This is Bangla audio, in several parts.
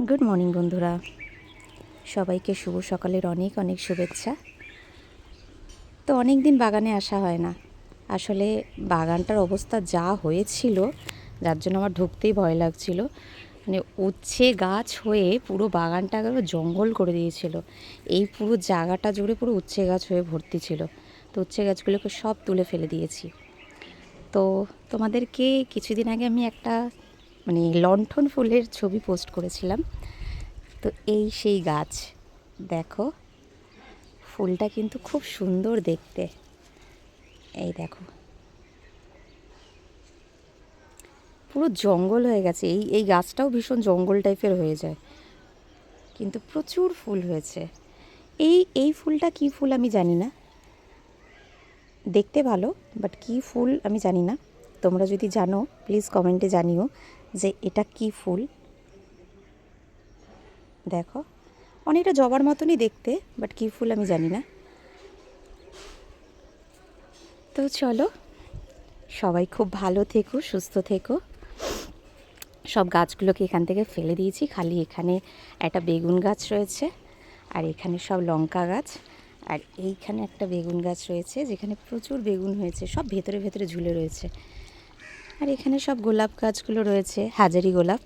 গুড মর্নিং বন্ধুরা, সবাইকে শুভ সকালের অনেক অনেক শুভেচ্ছা। তো অনেক দিন বাগানে আসা হয় না। আসলে বাগানটার অবস্থা যা হয়েছিল, যার জন্য আমার ঢুকতেই ভয় লাগছিল। মানে উচ্ছে গাছ হয়ে পুরো বাগানটা একেবারে জঙ্গল করে দিয়েছিল। এই পুরো জায়গাটা জুড়ে পুরো উচ্ছে গাছ হয়ে ভর্তি ছিল। তো উচ্ছে গাছগুলোকে সব তুলে ফেলে দিয়েছি। তো তোমাদেরকে কিছুদিন আগে আমি একটা লণ্ঠন ফুলের ছবি পোস্ট করেছিলাম। তো এই সেই গাছ, দেখো ফুলটা কিন্তু খুব সুন্দর দেখতে। এই দেখো পুরো জঙ্গল হয়ে গেছে। এই গাছটাও ভীষণ জঙ্গল টাইপের হয়ে যায়, কিন্তু প্রচুর ফুল হয়েছে। এই ফুলটা কি ফুল আমি জানি না, দেখতে ভালো, বাট কি ফুল আমি জানি না। তোমরা যদি জানো প্লিজ কমেন্টে জানিও যে এটা কি ফুল। দেখো অনেকটা জবার মতনই দেখতে, বাট কি ফুল আমি জানি না। তো চলো, সবাই খুব ভালো থেকো, সুস্থ থেকো। সব গাছগুলোকে এখান থেকে ফেলে দিয়েছি, খালি এখানে একটা বেগুন গাছ রয়েছে, আর এখানে সব লঙ্কা গাছ, আর এইখানে একটা বেগুন গাছ রয়েছে যেখানে প্রচুর বেগুন হয়েছে, সব ভেতরে ভেতরে ঝুলে রয়েছে। আর এখানে সব গোলাপ গাছগুলো রয়েছে, হাজারি গোলাপ,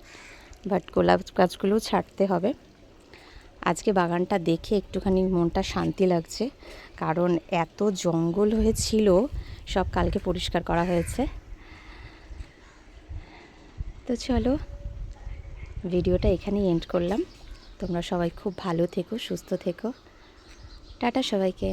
বাট গোলাপ গাছগুলোও ছাঁটতে হবে। আজকে বাগানটা দেখে একটুখানি মনটা শান্তি লাগছে, কারণ এত জঙ্গল হয়েছিল, সব কালকে পরিষ্কার করা হয়েছে। তো চলো, ভিডিওটা এখানেই এন্ড করলাম। তোমরা সবাই খুব ভালো থেকো, সুস্থ থেকো। টাটা সবাইকে।